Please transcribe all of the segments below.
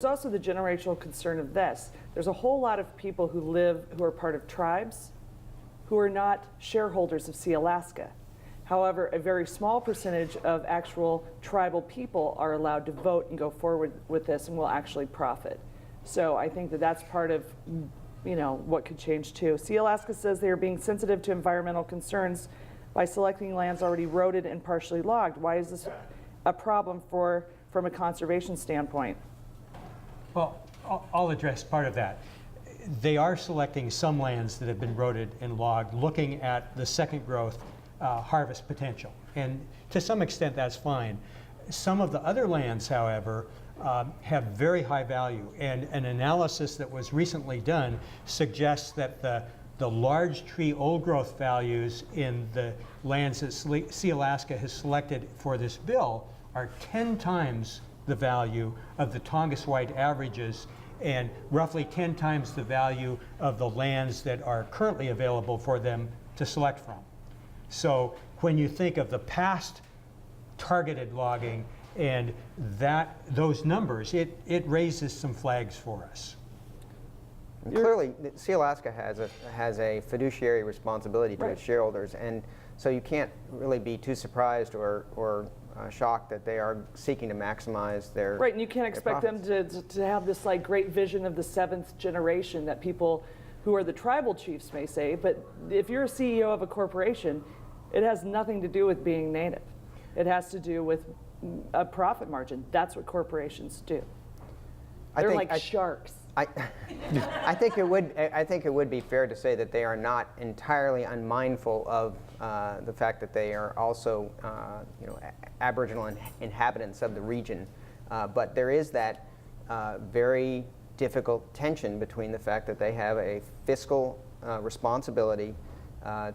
also the generational concern of this. There's a whole lot of people who are part of tribes, who are not shareholders of Sea Alaska. However, a very small percentage of actual tribal people are allowed to vote and go forward with this and will actually profit. So I think that that's part of, what could change too. Sea Alaska says they are being sensitive to environmental concerns by selecting lands already roaded and partially logged. Why is this a problem from a conservation standpoint? Well, I'll address part of that. They are selecting some lands that have been roaded and logged, looking at the second growth harvest potential. And to some extent, that's fine. Some of the other lands, however, have very high value. And an analysis that was recently done suggests that the large tree old growth values in the lands that Sea Alaska has selected for this bill are 10 times the value of the Tongass white averages and roughly 10 times the value of the lands that are currently available for them to select from. So when you think of the past targeted logging and those numbers, it raises some flags for us. And clearly, Sea Alaska has a fiduciary responsibility to its shareholders, and so you can't really be too surprised or shocked that they are seeking to maximize their Right, and you can't expect them to have this like great vision of the 7th generation that people who are the tribal chiefs may say, but if you're a CEO of a corporation, it has nothing to do with being native. It has to do with a profit margin. That's what corporations do. They're like sharks. I think it would be fair to say that they are not entirely unmindful of the fact that they are also Aboriginal inhabitants of the region, but there is that very difficult tension between the fact that they have a fiscal responsibility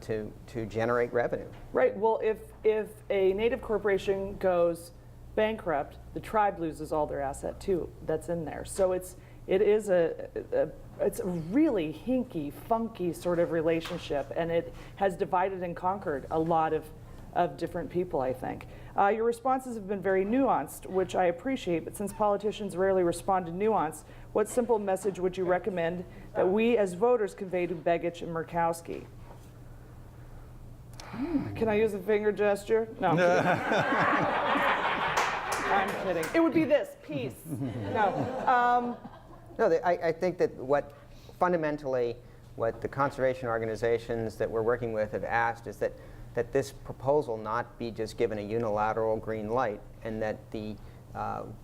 to generate revenue. Right. Well, if a native corporation goes bankrupt, the tribe loses all their asset too. That's in there. So it's a really hinky, funky sort of relationship, and it has divided and conquered a lot of different people, I think. Your responses have been very nuanced, which I appreciate, but since politicians rarely respond to nuance, what simple message would you recommend that we as voters convey to Begich and Murkowski? Can I use a finger gesture? No, I'm kidding. I'm kidding. It would be this, peace. No. No, I think that fundamentally what the conservation organizations that we're working with have asked is that this proposal not be just given a unilateral green light, and that the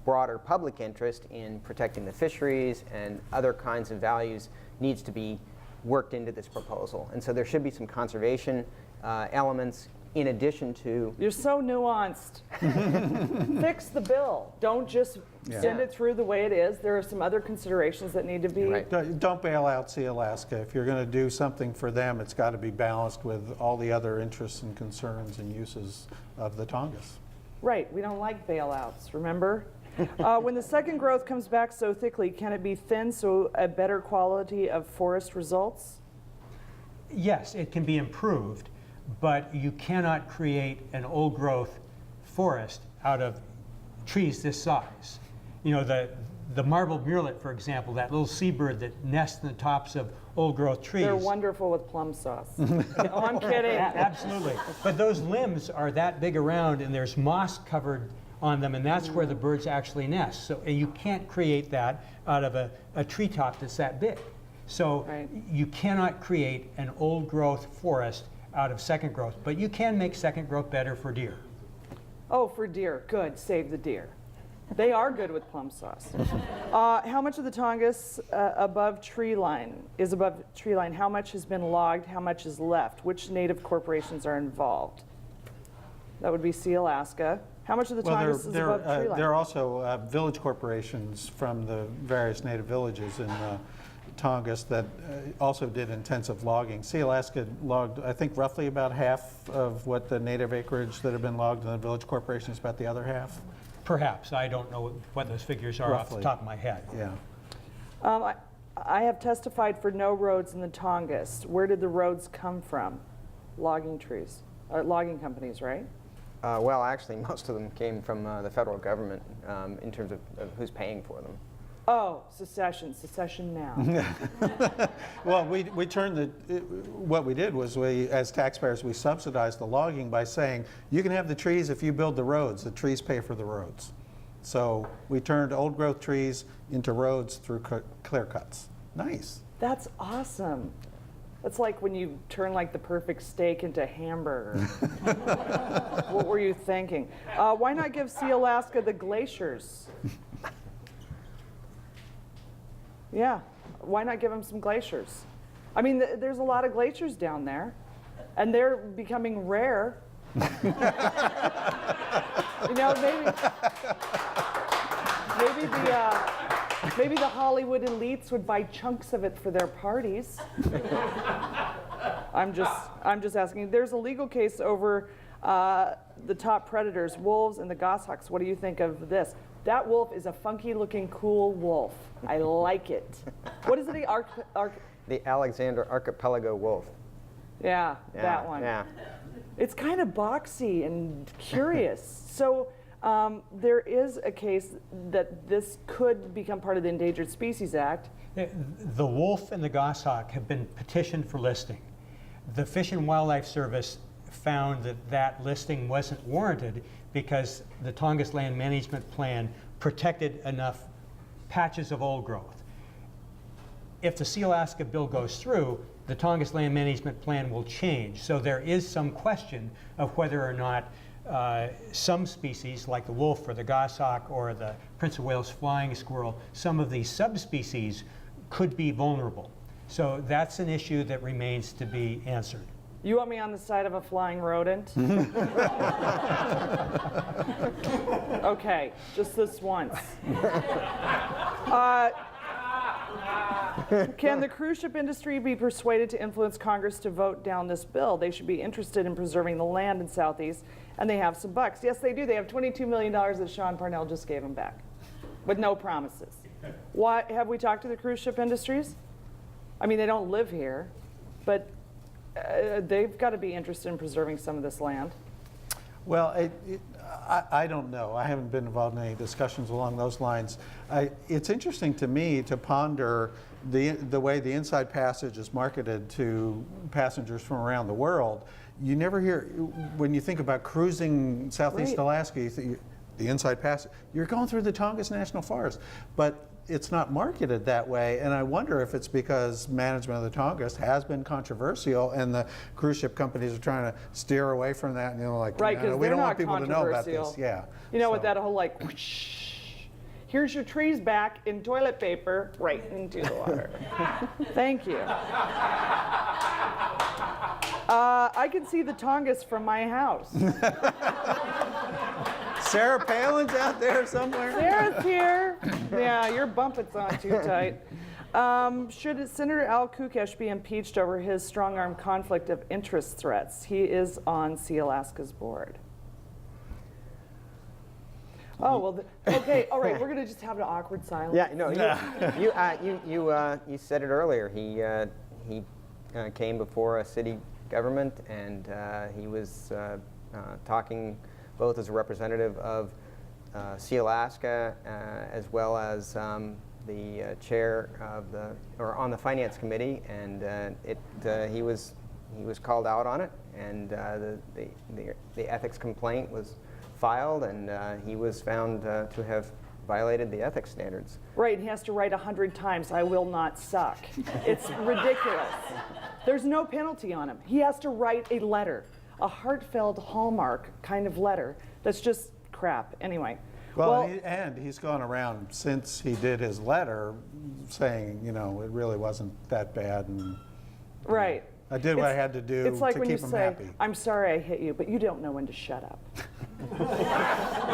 broader public interest in protecting the fisheries and other kinds of values needs to be worked into this proposal. And so there should be some conservation elements in addition to... You're so nuanced. Fix the bill. Don't just send it through the way it is. There are some other considerations that need to be... Right. Don't bail out Sea Alaska. If you're going to do something for them, it's got to be balanced with all the other interests and concerns and uses of the Tongass. Right. We don't like bailouts, remember? When the second growth comes back so thickly, can it be thinned so a better quality of forest results? Yes, it can be improved, but you cannot create an old growth forest out of trees this size. You know, the marbled murrelet, for example, that little seabird that nests in the tops of old growth trees. They're wonderful with plum sauce. Oh, I'm kidding. Absolutely. But those limbs are that big around, and there's moss covered on them, and that's where the birds actually nest. So and you can't create that out of a treetop that's that big. So you cannot create an old growth forest out of second growth, but you can make second growth better for deer. Oh, for deer, good, save the deer. They are good with plum sauce. How much of the Tongass is above tree line? How much has been logged? How much is left? Which native corporations are involved? That would be Sea Alaska. How much of the Tongass is above tree line? There are also village corporations from the various native villages in Tongass that also did intensive logging. Sea Alaska logged, I think, roughly about half of what the native acreage that have been logged, and the village corporation is about the other half. Perhaps. I don't know what those figures are off the top of my head. Yeah. I have testified for no roads in the Tongass. Where did the roads come from? Logging trees, logging companies, right? Well, actually, most of them came from the federal government in terms of who's paying for them. Oh, secession now. Well, we turned what we did was as taxpayers, we subsidized the logging by saying, you can have the trees if you build the roads. The trees pay for the roads. So we turned old growth trees into roads through clear cuts. Nice. That's awesome. That's like when you turn like the perfect steak into hamburger. What were you thinking? Why not give Sealaska the glaciers? Yeah, why not give them some glaciers? I mean, there's a lot of glaciers down there, and they're becoming rare. You know, maybe the Hollywood elites would buy chunks of it for their parties. I'm just asking. There's a legal case over the top predators, wolves and the goshawks. What do you think of this? That wolf is a funky-looking, cool wolf. I like it. What is it? The Alexander Archipelago wolf. Yeah, that one. Yeah. It's kind of boxy and curious. So there is a case that this could become part of the Endangered Species Act. The wolf and the goshawk have been petitioned for listing. The Fish and Wildlife Service found that that listing wasn't warranted because the Tongass Land Management Plan protected enough patches of old growth. If the Sealaska bill goes through, the Tongass Land Management Plan will change. So there is some question of whether or not some species, like the wolf or the goshawk or the Prince of Wales flying squirrel, some of these subspecies could be vulnerable. So that's an issue that remains to be answered. You want me on the side of a flying rodent? Okay, just this once. Can the cruise ship industry be persuaded to influence Congress to vote down this bill? They should be interested in preserving the land in Southeast, and they have some bucks. Yes, they do. They have $22 million that Sean Parnell just gave them back, with no promises. Why have we talked to the cruise ship industries? I mean, they don't live here, but they've got to be interested in preserving some of this land. Well, I don't know. I haven't been involved in any discussions along those lines. It's interesting to me to ponder the way the Inside Passage is marketed to passengers from around the world. You never hear, when you think about cruising Southeast Alaska, you think the Inside Passage, you're going through the Tongass National Forest. But it's not marketed that way, and I wonder if it's because management of the Tongass has been controversial, and the cruise ship companies are trying to steer away from that. And like, right, because we don't not want people to know about this. Yeah. You know, with that whole like, whoosh, here's your trees back in toilet paper, right into the water. Thank you. I can see the Tongass from my house. Sarah Palin's out there somewhere. Sarah's here. Yeah, your bumpet's on too tight. Should Senator Al Kukesh be impeached over his strong-arm conflict of interest threats? He is on Sealaska's board. Oh, well, okay, all right, we're going to just have an awkward silence. Yeah, no, you said it earlier. He came before a city government, and he was talking both as a representative of Sealaska as well as the chair of on the finance committee, and he was called out on it, and the ethics complaint was filed, and he was found to have violated the ethics standards. Right, he has to write 100 times, "I will not suck." It's ridiculous. There's no penalty on him. He has to write a letter, a heartfelt Hallmark kind of letter that's just crap. Anyway. Well, and he's gone around since he did his letter saying, it really wasn't that bad. And, right. I did what I had to do it's like to when keep you him say, happy. "I'm sorry I hit you, but you don't know when to shut up."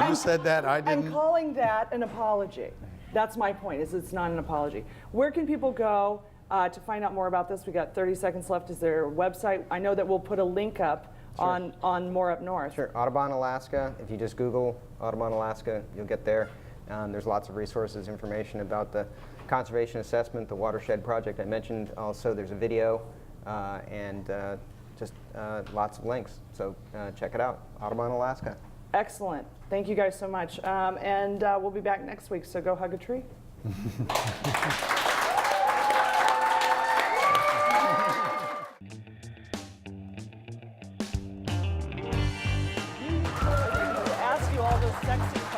You said that, I didn't. I'm calling that an apology. That's my point, is it's not an apology. Where can people go to find out more about this? We got 30 seconds left. Is there a website? I know that we'll put a link up on More Up North. Sure, Audobon, Alaska. If you just Google Audubon, Alaska, you'll get there. There's lots of resources, information about the conservation assessment, the watershed project I mentioned. Also, there's a video and just lots of links. So check it out, Audubon, Alaska. Excellent. Thank you guys so much. And we'll be back next week, so go hug a tree. Ask you all those sexy